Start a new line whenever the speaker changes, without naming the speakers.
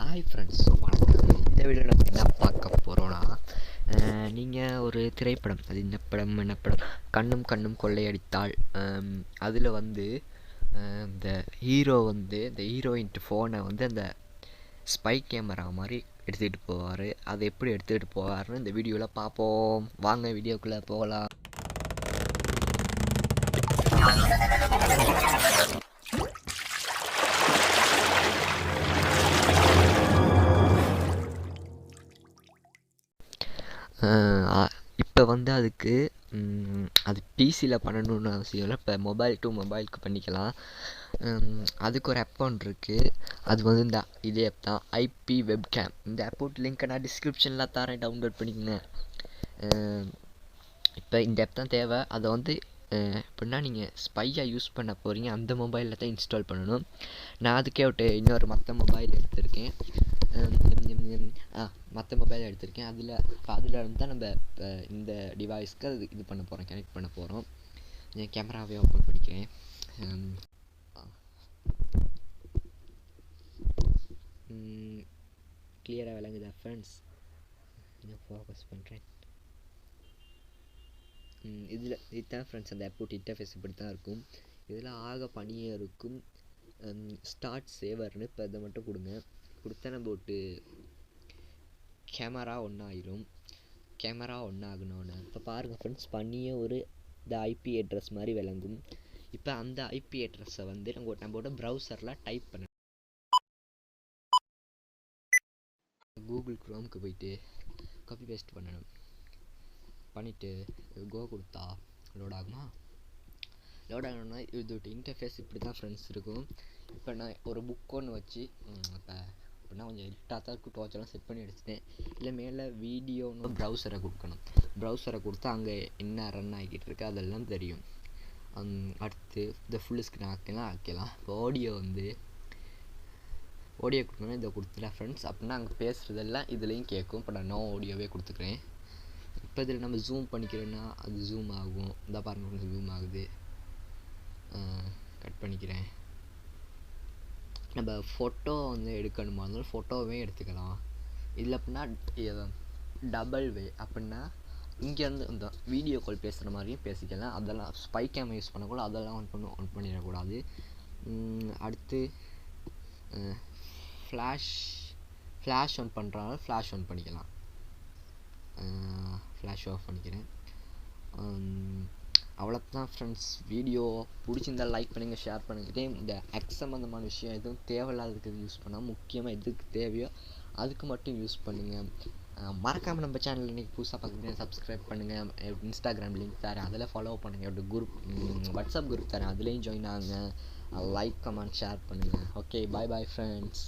Hi friends, வணக்கம். இந்த வீடியோவில் நம்ம என்ன பார்க்க போகிறோன்னா, நீங்கள் ஒரு திரைப்படம், அது என்ன படம் கண்ணும் கண்ணும் கொள்ளையடித்தால், அதில் வந்து இந்த ஹீரோ வந்து இந்த ஹீரோயின்ட்டு ஃபோனை வந்து அந்த ஸ்பை கேமரா மாதிரி எடுத்துக்கிட்டு போவார். அதை எப்படி எடுத்துக்கிட்டு போவார்னு இந்த வீடியோவில் பார்ப்போம். வாங்க வீடியோக்குள்ளே போகலாம். இப்போ வந்து அதுக்கு அது பிசியில் பண்ணணுன்னு அவசியம் இல்லை. இப்போ மொபைல் டு மொபைலுக்கு பண்ணிக்கலாம். அதுக்கு ஒரு ஆப் ஒன்று இருக்குது. அது வந்து இதே ஆப் தான், ஐபி வெப்கேம். இந்த ஆப்போட லிங்க்கை நான் டிஸ்கிரிப்ஷனில் தரேன், டவுன்லோட் பண்ணிக்கங்க. இப்போ இந்த ஆப் தான் தேவை. அதை வந்து எப்படின்னா நீங்கள் ஸ்பையாக யூஸ் பண்ண போகிறீங்க, அந்த மொபைலில் தான் இன்ஸ்டால் பண்ணணும். நான் அதுக்கே இன்னொரு மற்ற மொபைல் எடுத்திருக்கேன். மற்ற மொபைல் எடுத்திருக்கேன். அதில் இருந்து தான் நம்ம இந்த டிவைஸ்க்கு அது இது பண்ண போகிறோம், கனெக்ட் பண்ண போகிறோம். என் கேமராவே ஓப்பன் பண்ணிக்கிறேன். கிளியராக விளங்குதா ஃப்ரெண்ட்ஸ்? நான் ஃபோக்கஸ் பண்ணுறேன். இதுதான் ஃப்ரெண்ட்ஸ் அந்த ஆப்போட இன்டர்ஃபேஸ் இப்படி தான் இருக்கும். இதில் ஆக பணியாக இருக்கும். ஸ்டார்ட் சேவர்னு இப்போ இதை மட்டும் கொடுத்தா நம்ம கேமரா ஒன்றாயிரும். கேமரா ஒன்றாகணுன்னு இப்போ பாருங்கள் ஃப்ரெண்ட்ஸ், பண்ணியே இந்த ஐபி அட்ரஸ் மாதிரி விளங்கும். இப்போ அந்த ஐபி அட்ரஸை வந்து நம்மளோட ப்ரௌசரில் டைப் பண்ண கூகுள் க்ரோமுக்கு போயிட்டு காப்பி பேஸ்ட் பண்ணிவிட்டு கோ கொடுத்தா லோட் ஆகுமா? லோட் ஆகணும்னா இதோட இன்டர்ஃபேஸ் இப்படி தான் ஃப்ரெண்ட்ஸ் இருக்கும். இப்போ நான் ஒரு புக் ஒன்று வச்சு இப்போ அப்படின்னா கொஞ்சம் எட்டாக தான் இருக்கும், டோர்ச்செல்லாம் செட் பண்ணி எடுத்துட்டேன். இல்லை மேலே வீடியோன்னு ப்ரௌசரை கொடுக்கணும். ப்ரௌசரை கொடுத்தா அங்கே என்ன ரன் ஆகிக்கிட்டு இருக்கு அதெல்லாம் தெரியும். அடுத்து இந்த ஃபுல் ஸ்க்ரீன் ஆக்கலாம். இப்போ ஆடியோ கொடுக்கணும். இதை கொடுத்துட்டேன் ஃப்ரெண்ட்ஸ். அப்படின்னா அங்கே பேசுகிறதெல்லாம் இதுலேயும் கேட்கும். இப்போ நான் ஆடியோவே கொடுத்துக்கிறேன். இப்போ இதில் நம்ம ஜூம் பண்ணிக்கிறேன்னா அது ஜூம் ஆகும். இந்த பாருங்கள் ஜூம் ஆகுது. கட் பண்ணிக்கிறேன். நம்ம ஃபோட்டோ வந்து எடுக்கணுமா இருந்தாலும் ஃபோட்டோவே எடுத்துக்கலாம். இதில் அப்படின்னா டபுள் வே, அப்படின்னா இங்கேருந்து இந்த வீடியோ கால் பேசுகிற மாதிரியும் பேசிக்கலாம். அதெல்லாம் ஸ்பை கேமரா யூஸ் பண்ணக்கூட அதெல்லாம் ஆன் பண்ணிடக்கூடாது. அடுத்து ஃப்ளாஷ் ஆன் பண்ணுறனால ஃப்ளாஷ் ஆன் பண்ணிக்கலாம். ஃப்ளாஷ் ஆஃப் பண்ணிக்கிறேன். அவ்வளோதான் ஃப்ரெண்ட்ஸ். வீடியோ பிடிச்சிருந்தால் லைக் பண்ணுங்கள், ஷேர் பண்ணுங்கள். இந்த சம்மந்தமான விஷயம் எதுவும் தேவையில்லாததுக்கு யூஸ் பண்ணால், முக்கியமாக எதுக்கு தேவையோ அதுக்கு மட்டும் யூஸ் பண்ணுங்கள். மறக்காமல் நம்ம சேனல் இன்றைக்கி புதுசாக பார்க்குறீங்க சப்ஸ்கிரைப் பண்ணுங்கள். இன்ஸ்டாகிராம் லிங்க் தரேன், அதில் ஃபாலோ பண்ணுங்கள். குரூப் வாட்ஸ்அப் குரூப் தரேன், அதுலேயும் ஜாயின் ஆகுங்க. லைக் கமெண்ட் ஷேர் பண்ணுங்கள். Okay, bye friends.